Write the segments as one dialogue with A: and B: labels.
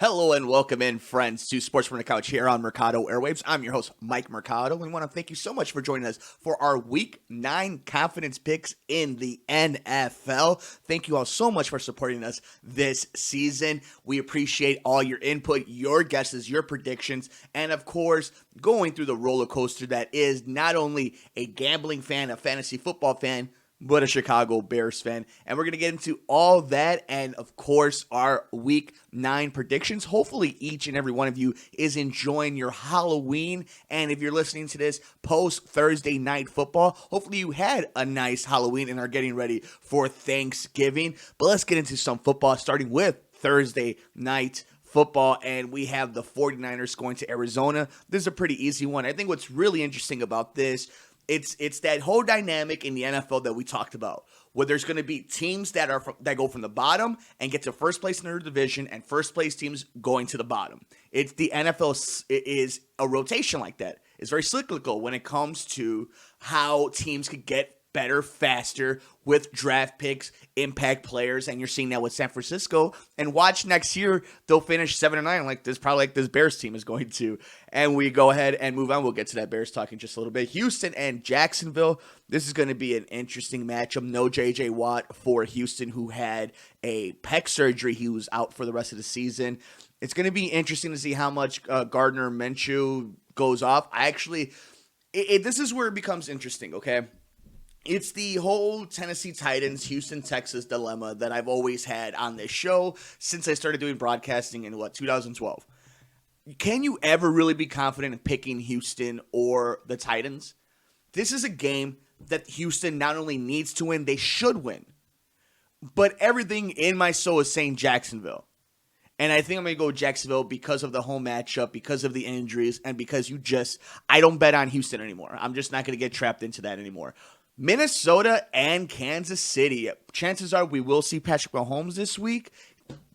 A: Hello and welcome in, friends, to Sports from the Couch here on Mercado Airwaves. I'm your host, Mike Mercado. We want to thank you so much for joining us for our Week 9 confidence picks in the NFL. Thank you all so much for supporting us this season. We appreciate all your input, your guesses, your predictions, and of course, going through the roller coaster that is not only a gambling fan, a fantasy football fan, but a Chicago Bears fan. And we're going to get into all that and, of course, our Week 9 predictions. Hopefully, each and every one of you is enjoying your Halloween. And if you're listening to this post-Thursday night football, hopefully you had a nice Halloween and are getting ready for Thanksgiving. But let's get into some football, starting with Thursday night football, and we have the 49ers going to Arizona. This is a pretty easy one. I think what's really interesting about this, it's that whole dynamic in the NFL that we talked about, where there's going to be teams that go from the bottom and get to first place in their division, and first place teams going to the bottom. It's the NFL is a rotation like that. It's very cyclical when it comes to how teams could get better, faster with draft picks, impact players, and you're seeing that with San Francisco. And watch next year, they'll finish 7-9 like this, probably like this Bears team is going to. And we go ahead and move on. We'll get to that Bears talk in just a little bit. Houston and Jacksonville. This is going to be an interesting matchup. No J.J. Watt for Houston, who had a pec surgery. He was out for the rest of the season. It's going to be interesting to see how much Gardner Minshew goes off. This is where it becomes interesting, okay? It's the whole Tennessee Titans, Houston, Texas dilemma that I've always had on this show since I started doing broadcasting in, 2012. Can you ever really be confident in picking Houston or the Titans? This is a game that Houston not only needs to win, they should win. But everything in my soul is saying Jacksonville. And I think I'm going to go with Jacksonville because of the home matchup, because of the injuries, and because I don't bet on Houston anymore. I'm just not going to get trapped into that anymore. Minnesota and Kansas City. Chances are we will see Patrick Mahomes this week.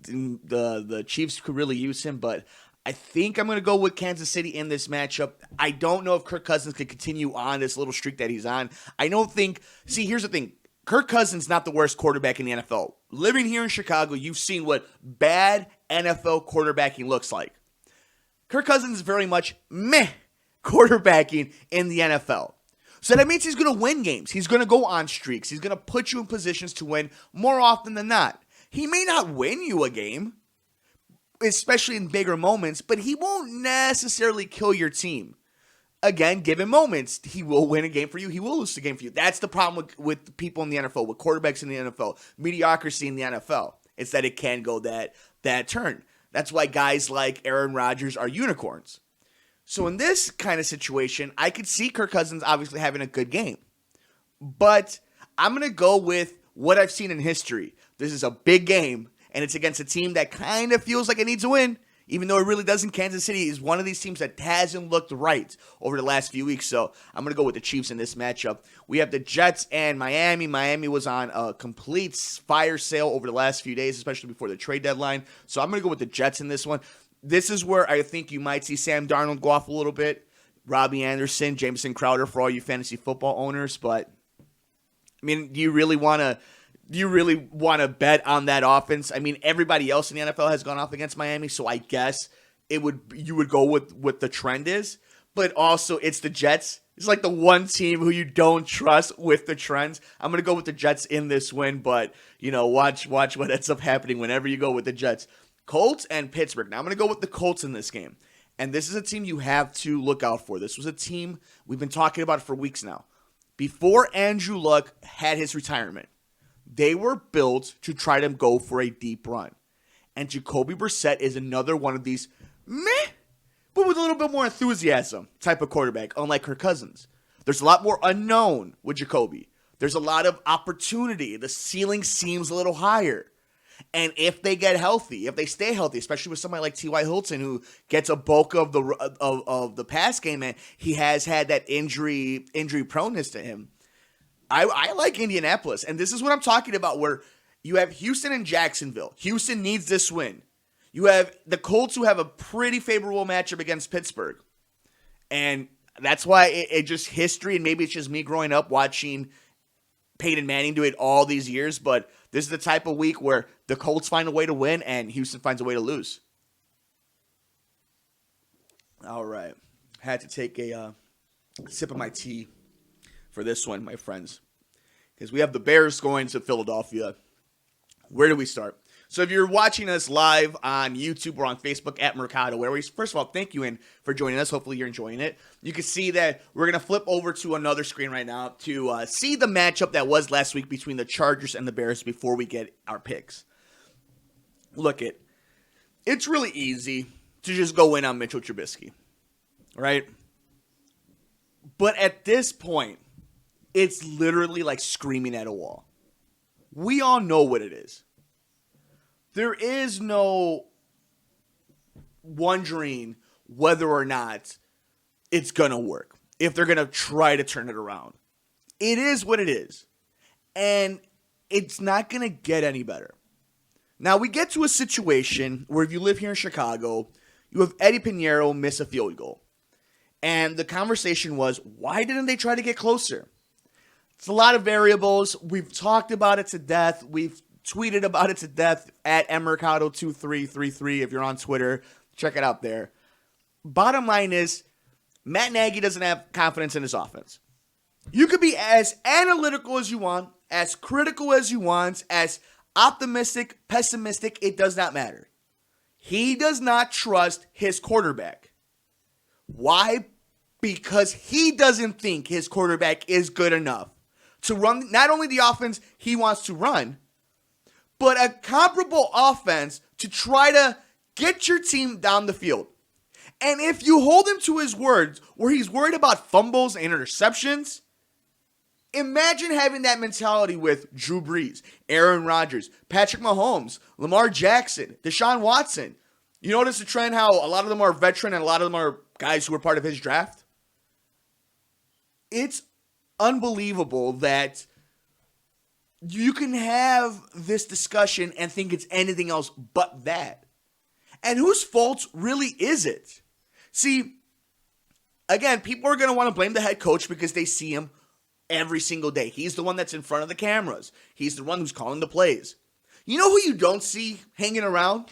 A: The Chiefs could really use him, but I think I'm going to go with Kansas City in this matchup. I don't know if Kirk Cousins could continue on this little streak that he's on. Here's the thing. Kirk Cousins not the worst quarterback in the NFL. Living here in Chicago, you've seen what bad NFL quarterbacking looks like. Kirk Cousins is very much meh quarterbacking in the NFL. So that means he's going to win games. He's going to go on streaks. He's going to put you in positions to win more often than not. He may not win you a game, especially in bigger moments, but he won't necessarily kill your team. Again, given moments, he will win a game for you. He will lose the game for you. That's the problem with people in the NFL, with quarterbacks in the NFL, mediocrity in the NFL. It's that it can go that turn. That's why guys like Aaron Rodgers are unicorns. So in this kind of situation, I could see Kirk Cousins obviously having a good game. But I'm going to go with what I've seen in history. This is a big game, and it's against a team that kind of feels like it needs a win, even though it really doesn't. Kansas City is one of these teams that hasn't looked right over the last few weeks. So I'm going to go with the Chiefs in this matchup. We have the Jets and Miami. Miami was on a complete fire sale over the last few days, especially before the trade deadline. So I'm going to go with the Jets in this one. This is where I think you might see Sam Darnold go off a little bit, Robbie Anderson, Jameson Crowder for all you fantasy football owners. But I mean, do you really want to bet on that offense? I mean, everybody else in the NFL has gone off against Miami, so I guess you would go with what the trend is. But also, it's the Jets. It's like the one team who you don't trust with the trends. I'm going to go with the Jets in this win, but watch what ends up happening whenever you go with the Jets. Colts and Pittsburgh. Now I'm going to go with the Colts in this game. And this is a team you have to look out for. This was a team we've been talking about for weeks now. Before Andrew Luck had his retirement, they were built to try to go for a deep run. And Jacoby Brissett is another one of these meh, but with a little bit more enthusiasm type of quarterback, unlike Kirk Cousins. There's a lot more unknown with Jacoby. There's a lot of opportunity. The ceiling seems a little higher. And if they get healthy, if they stay healthy, especially with somebody like T.Y. Hilton, who gets a bulk of the pass game, and he has had that injury proneness to him, I like Indianapolis. And this is what I'm talking about, where you have Houston and Jacksonville. Houston needs this win. You have the Colts, who have a pretty favorable matchup against Pittsburgh. And that's why it just history, and maybe it's just me growing up watching Peyton Manning do it all these years, but this is the type of week where the Colts find a way to win and Houston finds a way to lose. All right. Had to take a sip of my tea for this one, my friends, because we have the Bears going to Philadelphia. Where do we start? So if you're watching us live on YouTube or on Facebook at Mercado Airwaves, first of all, thank you for joining us. Hopefully you're enjoying it. You can see that we're going to flip over to another screen right now to see the matchup that was last week between the Chargers and the Bears before we get our picks. Look, it's really easy to just go in on Mitchell Trubisky, right? But at this point, it's literally like screaming at a wall. We all know what it is. There is no wondering whether or not it's going to work, if they're going to try to turn it around. It is what it is. And it's not going to get any better. Now, we get to a situation where if you live here in Chicago, you have Eddie Pinheiro miss a field goal. And the conversation was, why didn't they try to get closer? It's a lot of variables. We've talked about it to death. We've tweeted about it to death at mmercado2333. If you're on Twitter, check it out there. Bottom line is, Matt Nagy doesn't have confidence in his offense. You could be as analytical as you want, as critical as you want, as optimistic, pessimistic, it does not matter. He does not trust his quarterback. Why? Because he doesn't think his quarterback is good enough to run not only the offense he wants to run, but a comparable offense to try to get your team down the field. And if you hold him to his words where he's worried about fumbles and interceptions, imagine having that mentality with Drew Brees, Aaron Rodgers, Patrick Mahomes, Lamar Jackson, Deshaun Watson. You notice the trend how a lot of them are veteran and a lot of them are guys who were part of his draft? It's unbelievable that you can have this discussion and think it's anything else but that. And whose fault really is it? See, again, people are going to want to blame the head coach because they see him every single day. He's the one that's in front of the cameras. He's the one who's calling the plays. You know who you don't see hanging around?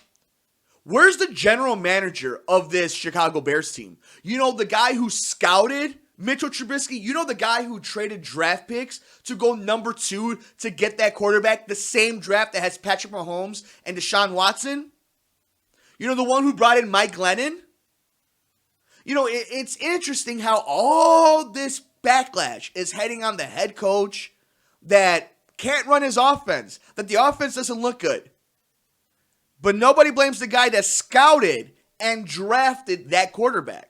A: Where's the general manager of this Chicago Bears team? You know, the guy who scouted Mitchell Trubisky, you know the guy who traded draft picks to go number 2 to get that quarterback, the same draft that has Patrick Mahomes and Deshaun Watson? You know the one who brought in Mike Glennon? You know, it's interesting how all this backlash is heading on the head coach that can't run his offense, that the offense doesn't look good. But nobody blames the guy that scouted and drafted that quarterback.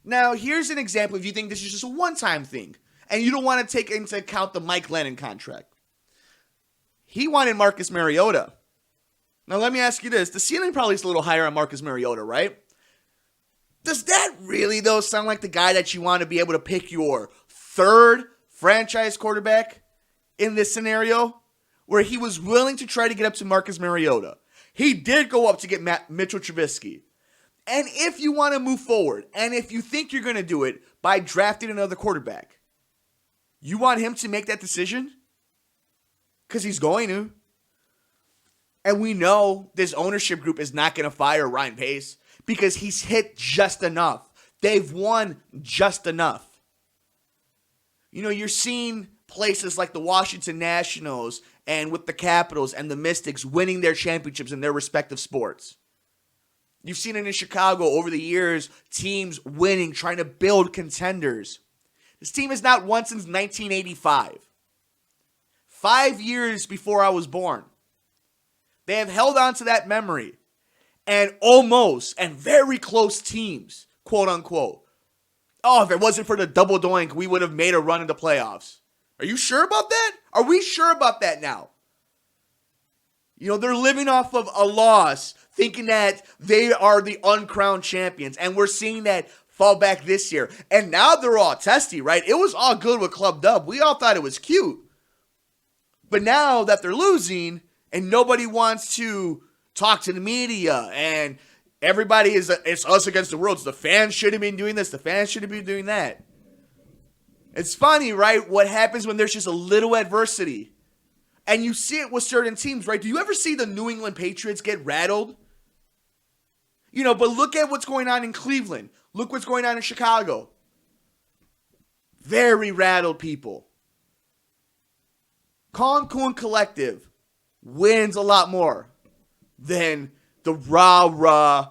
A: Now, here's an example if you think this is just a one-time thing and you don't want to take into account the Mike Glennon contract. He wanted Marcus Mariota. Now, let me ask you this. The ceiling probably is a little higher on Marcus Mariota, right? Does that really, though, sound like the guy that you want to be able to pick your third franchise quarterback in this scenario where he was willing to try to get up to Marcus Mariota? He did go up to get Mitchell Trubisky. And if you want to move forward, and if you think you're going to do it by drafting another quarterback, you want him to make that decision? Because he's going to. And we know this ownership group is not going to fire Ryan Pace because he's hit just enough. They've won just enough. You know, you're seeing places like the Washington Nationals and with the Capitals and the Mystics winning their championships in their respective sports. You've seen it in Chicago over the years, teams winning, trying to build contenders. This team has not won since 1985. 5 years before I was born. They have held on to that memory. And almost, and very close teams, quote unquote. Oh, if it wasn't for the double doink, we would have made a run in the playoffs. Are you sure about that? Are we sure about that now? You know, they're living off of a loss, thinking that they are the uncrowned champions. And we're seeing that fall back this year. And now they're all testy, right? It was all good with Club Dub. We all thought it was cute. But now that they're losing and nobody wants to talk to the media and everybody it's us against the world. So the fans should have been doing this. The fans should have been doing that. It's funny, right? What happens when there's just a little adversity. And you see it with certain teams, right? Do you ever see the New England Patriots get rattled? But look at what's going on in Cleveland. Look what's going on in Chicago. Very rattled people. Calm, cool, and collective wins a lot more than the rah-rah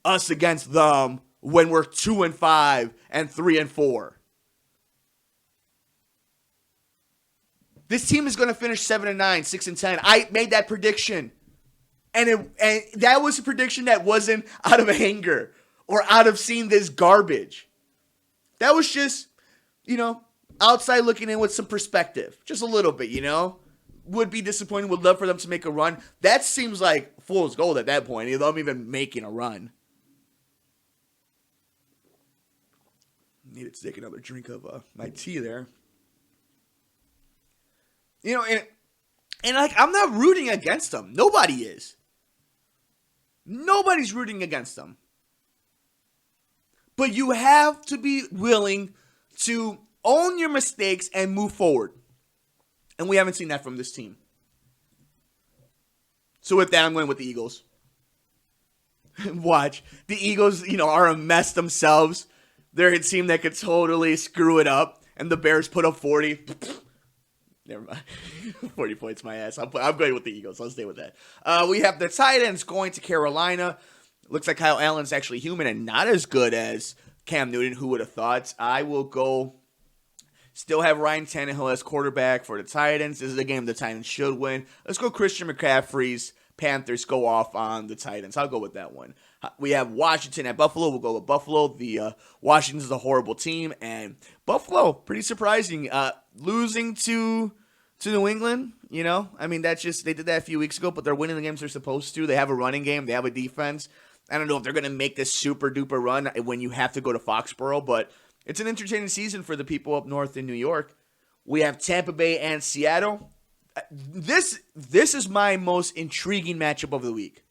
A: us against them when we're 2-5 and 3-4. This team is going to finish 7-9, 6-10. I made that prediction. And that was a prediction that wasn't out of anger or out of seeing this garbage. That was just, outside looking in with some perspective. Just a little bit, Would be disappointed. Would love for them to make a run. That seems like fool's gold at that point. Them even making a run. Needed to take another drink of my tea there. And I'm not rooting against them. Nobody is. Nobody's rooting against them. But you have to be willing to own your mistakes and move forward. And we haven't seen that from this team. So with that, I'm going with the Eagles. Watch. The Eagles, are a mess themselves. They're a team that could totally screw it up. And the Bears put up 40. Never mind. 40 points, my ass. I'm going with the Eagles. I'll stay with that. We have the Titans going to Carolina. Looks like Kyle Allen's actually human and not as good as Cam Newton. Who would have thought? I will go. Still have Ryan Tannehill as quarterback for the Titans. This is a game the Titans should win. Let's go Christian McCaffrey's Panthers go off on the Titans. I'll go with that one. We have Washington at Buffalo. We'll go with Buffalo. The Washington's a horrible team. And Buffalo, pretty surprising. Losing to New England, that's just, they did that a few weeks ago, but they're winning the games they're supposed to. They have a running game. They have a defense. I don't know if they're going to make this super duper run when you have to go to Foxborough, but it's an entertaining season for the people up north in New York. We have Tampa Bay and Seattle. This is my most intriguing matchup of the week.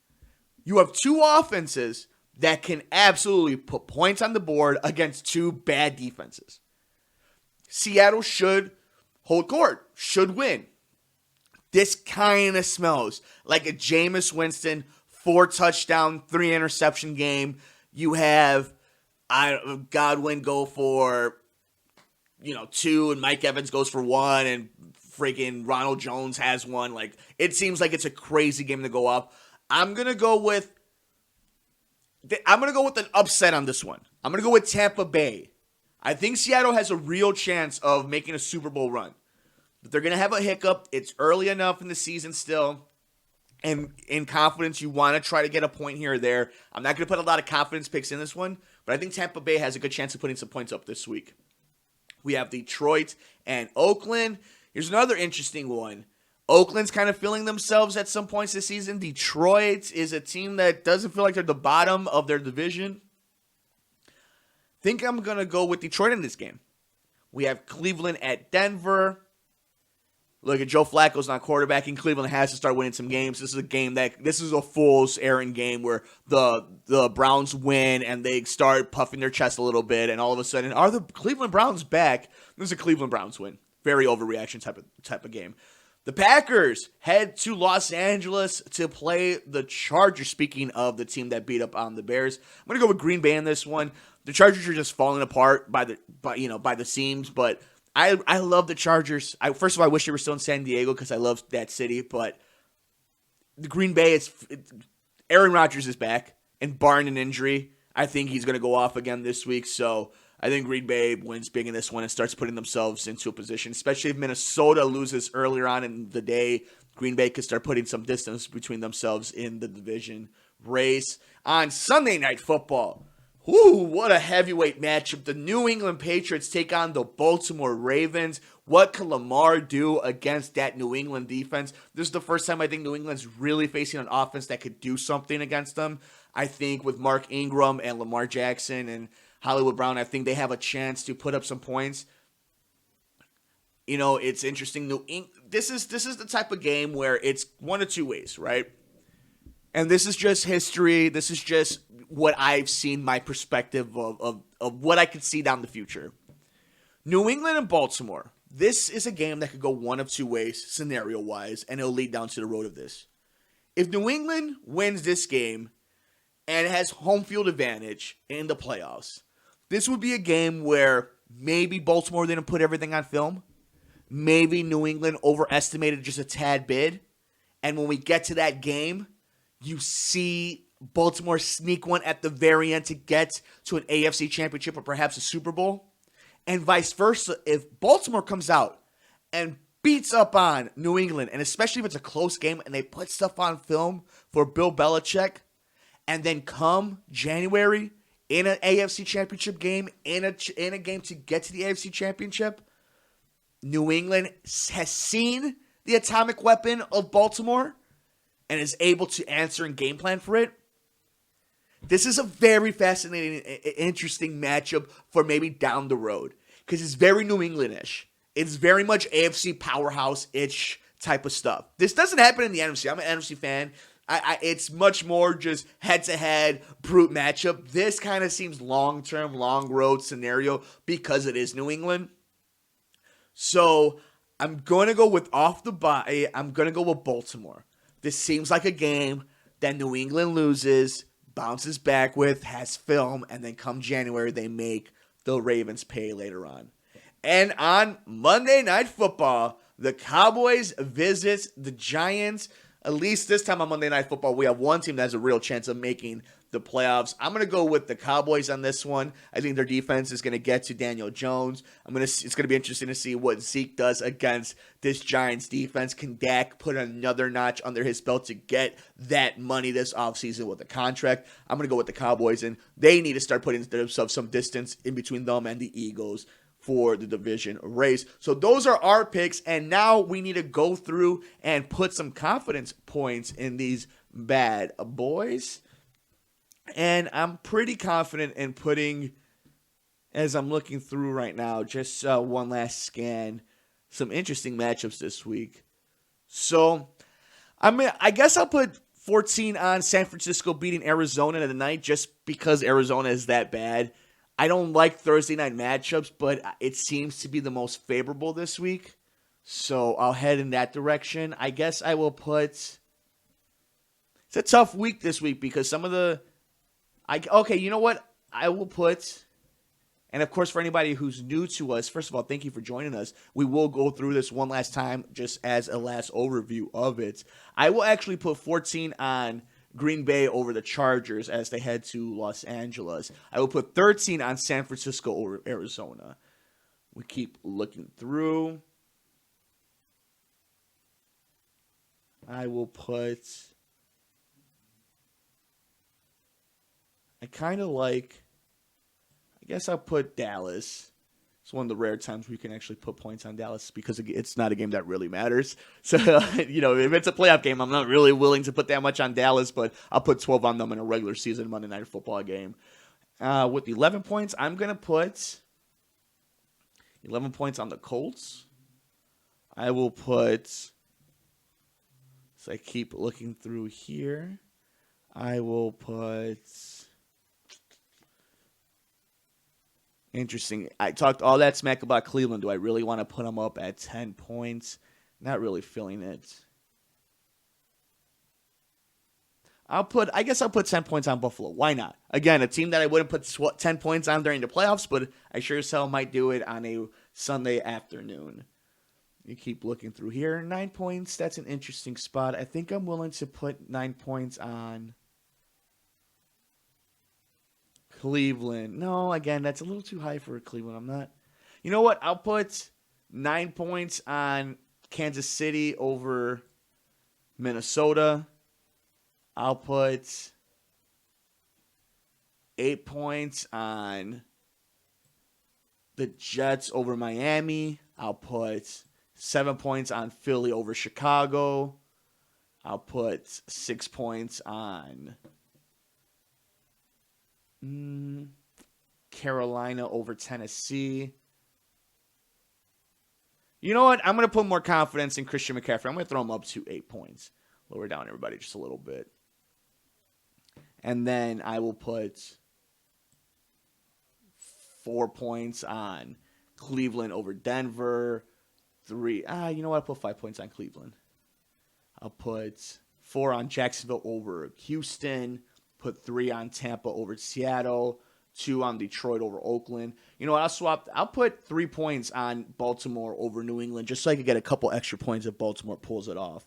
A: You have two offenses that can absolutely put points on the board against two bad defenses. Seattle should hold court, should win. This kind of smells like a Jameis Winston 4-touchdown, 3-interception game. You have Godwin go for 2, and Mike Evans goes for 1, and freaking Ronald Jones has 1. Like, it seems like it's a crazy game to go up. I'm gonna go with an upset on this one. I'm gonna go with Tampa Bay. I think Seattle has a real chance of making a Super Bowl run. But they're gonna have a hiccup. It's early enough in the season still. And in confidence, you want to try to get a point here or there. I'm not going to put a lot of confidence picks in this one, but I think Tampa Bay has a good chance of putting some points up this week. We have Detroit and Oakland. Here's another interesting one. Oakland's kind of feeling themselves at some points this season. Detroit is a team that doesn't feel like they're the bottom of their division. Think I'm going to go with Detroit in this game. We have Cleveland at Denver. Look at Joe Flacco's not quarterbacking. Cleveland has to start winning some games. This is a fool's errand game where the Browns win and they start puffing their chest a little bit, and all of a sudden, are the Cleveland Browns back? This is a Cleveland Browns win. Very overreaction type of game. The Packers head to Los Angeles to play the Chargers. Speaking of the team that beat up on the Bears, I'm gonna go with Green Bay in this one. The Chargers are just falling apart by the seams, but I love the Chargers. First of all, I wish they were still in San Diego because I love that city. But the Green Bay Aaron Rodgers is back, and barring an injury, I think he's going to go off again this week. So I think Green Bay wins big in this one and starts putting themselves into a position, especially if Minnesota loses earlier on in the day. Green Bay could start putting some distance between themselves in the division race. On Sunday Night Football, what a heavyweight matchup. The New England Patriots take on the Baltimore Ravens. What can Lamar do against that New England defense? This is the first time I think New England's really facing an offense that could do something against them. I think with Mark Ingram and Lamar Jackson and Hollywood Brown, I think they have a chance to put up some points. It's interesting. This is the type of game where it's one of two ways, right? And this is just history. This is just what I've seen, my perspective of what I could see down the future. New England and Baltimore. This is a game that could go one of two ways, scenario-wise, and it'll lead down to the road of this. If New England wins this game, and has home field advantage in the playoffs. This would be a game where maybe Baltimore didn't put everything on film. Maybe New England overestimated just a tad bit. And when we get to that game, you see Baltimore sneak one at the very end to get to an AFC championship or perhaps a Super Bowl. And vice versa, if Baltimore comes out and beats up on New England, and especially if it's a close game and they put stuff on film for Bill Belichick, and then come January in an AFC championship game, in a game to get to the AFC championship, New England has seen the atomic weapon of Baltimore and is able to answer and game plan for it. This is a very fascinating, interesting matchup for maybe down the road because it's very New England-ish. It's very much AFC powerhouse-ish type of stuff. This doesn't happen in the NFC. I'm an NFC fan. It's much more just head-to-head brute matchup. This kind of seems long-term, long-road scenario because it is New England. So I'm going to go with off the bye. I'm going to go with Baltimore. This seems like a game that New England loses, bounces back with, has film, and then come January, they make the Ravens pay later on. And on Monday Night Football, the Cowboys visit the Giants. At least this time on Monday Night Football, we have one team that has a real chance of making the playoffs. I'm going to go with the Cowboys on this one. I think their defense is going to get to Daniel Jones. It's going to be interesting to see what Zeke does against this Giants defense. Can Dak put another notch under his belt to get that money this offseason with a contract? I'm going to go with the Cowboys, and they need to start putting themselves some distance in between them and the Eagles for the division race. So those are our picks, and now we need to go through and put some confidence points in these bad boys. And I'm pretty confident in putting, as I'm looking through right now, just one last scan, some interesting matchups this week. So, I guess I'll put 14 on San Francisco beating Arizona tonight just because Arizona is that bad. I don't like Thursday night matchups, but it seems to be the most favorable this week. So I'll head in that direction. I guess I will put... It's a tough week this week because some of the... Okay, you know what? I will put... And of course, for anybody who's new to us, first of all, thank you for joining us. We will go through this one last time just as a last overview of it. I will actually put 14 on Green Bay over the Chargers as they head to Los Angeles. I will put 13 on San Francisco over Arizona. We keep looking through. I will put... I kind of like... I guess I'll put Dallas. It's one of the rare times we can actually put points on Dallas because it's not a game that really matters. So, if it's a playoff game, I'm not really willing to put that much on Dallas, but I'll put 12 on them in a regular season Monday Night Football game. With 11 points, I'm going to put 11 points on the Colts. I will put, so I keep looking through here, I will put... Interesting. I talked all that smack about Cleveland. Do I really want to put them up at 10 points? Not really feeling it. I guess I'll put 10 points on Buffalo. Why not? Again, a team that I wouldn't put 10 points on during the playoffs, but I sure as hell might do it on a Sunday afternoon. You keep looking through here. 9 points. That's an interesting spot. I think I'm willing to put 9 points on Cleveland. No, again, that's a little too high for Cleveland. I'm not. You know what? I'll put 9 points on Kansas City over Minnesota. I'll put 8 points on the Jets over Miami. I'll put 7 points on Philly over Chicago. I'll put 6 points on Carolina over Tennessee. You know what? I'm going to put more confidence in Christian McCaffrey. I'm going to throw him up to 8 points. Lower down everybody just a little bit. And then I will put 4 points on Cleveland over Denver. 3. You know what? I'll put 5 points on Cleveland. I'll put 4 on Jacksonville over Houston. put 3 on Tampa over Seattle, 2 on Detroit over Oakland. You know what? I'll put 3 points on Baltimore over New England just so I could get a couple extra points if Baltimore pulls it off.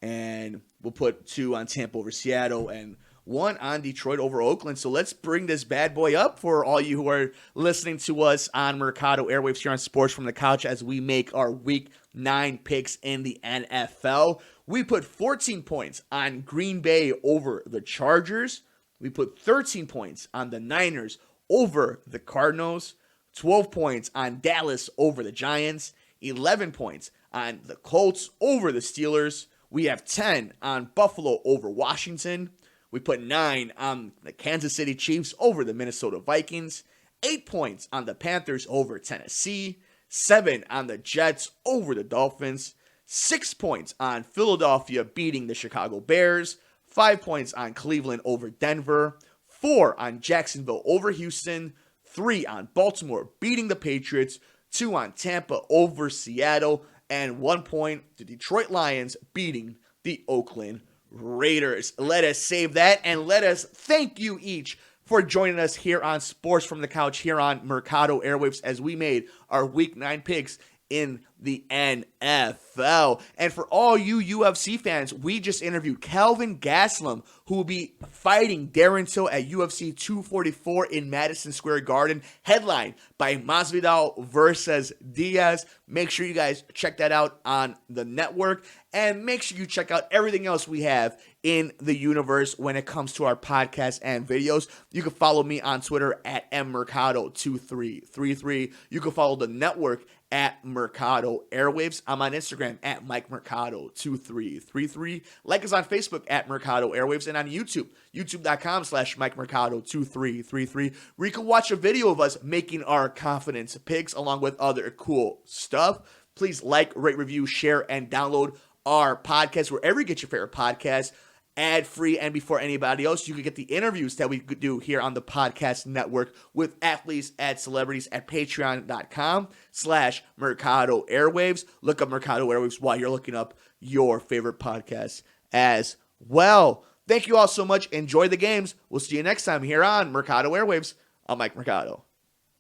A: And we'll put 2 on Tampa over Seattle and 1 on Detroit over Oakland. So let's bring this bad boy up for all you who are listening to us on Mercado Airwaves here on Sports from the Couch as we make our Week 9 picks in the NFL. We put 14 points on Green Bay over the Chargers. We put 13 points on the Niners over the Cardinals. 12 points on Dallas over the Giants. 11 points on the Colts over the Steelers. We have 10 on Buffalo over Washington. We put 9 on the Kansas City Chiefs over the Minnesota Vikings. 8 points on the Panthers over Tennessee. 7 on the Jets over the Dolphins. 6 points on Philadelphia beating the Chicago Bears. 5 points on Cleveland over Denver. 4 on Jacksonville over Houston. 3 on Baltimore beating the Patriots. 2 on Tampa over Seattle. And 1 point to Detroit Lions beating the Oakland Raiders. Let us save that and let us thank you each for joining us here on Sports from the Couch here on Mercado Airwaves as we made our Week 9 picks in the NFL. And for all you UFC fans, we just interviewed Kelvin Gastelum, who will be fighting Darren Till at UFC 244 in Madison Square Garden, headlined by Masvidal versus Diaz. Make sure you guys check that out on the network, and make sure you check out everything else we have in the universe when it comes to our podcast and videos. You can follow me on Twitter at mmercado2333. You can follow the network at Mercado Airwaves. I'm on Instagram at MikeMercado2333. Like us on Facebook at Mercado Airwaves, and on YouTube, youtube.com/MikeMercado2333, where you can watch a video of us making our confidence picks along with other cool stuff. Please like, rate, review, share, and download our podcast wherever you get your favorite podcast. Ad-free and before anybody else. You can get the interviews that we could do here on the podcast network with athletes and celebrities at patreon.com/Mercado Airwaves. Look up Mercado Airwaves while you're looking up your favorite podcast as well. Thank you all so much. Enjoy the games. We'll see you next time here on Mercado Airwaves. I'm Mike Mercado.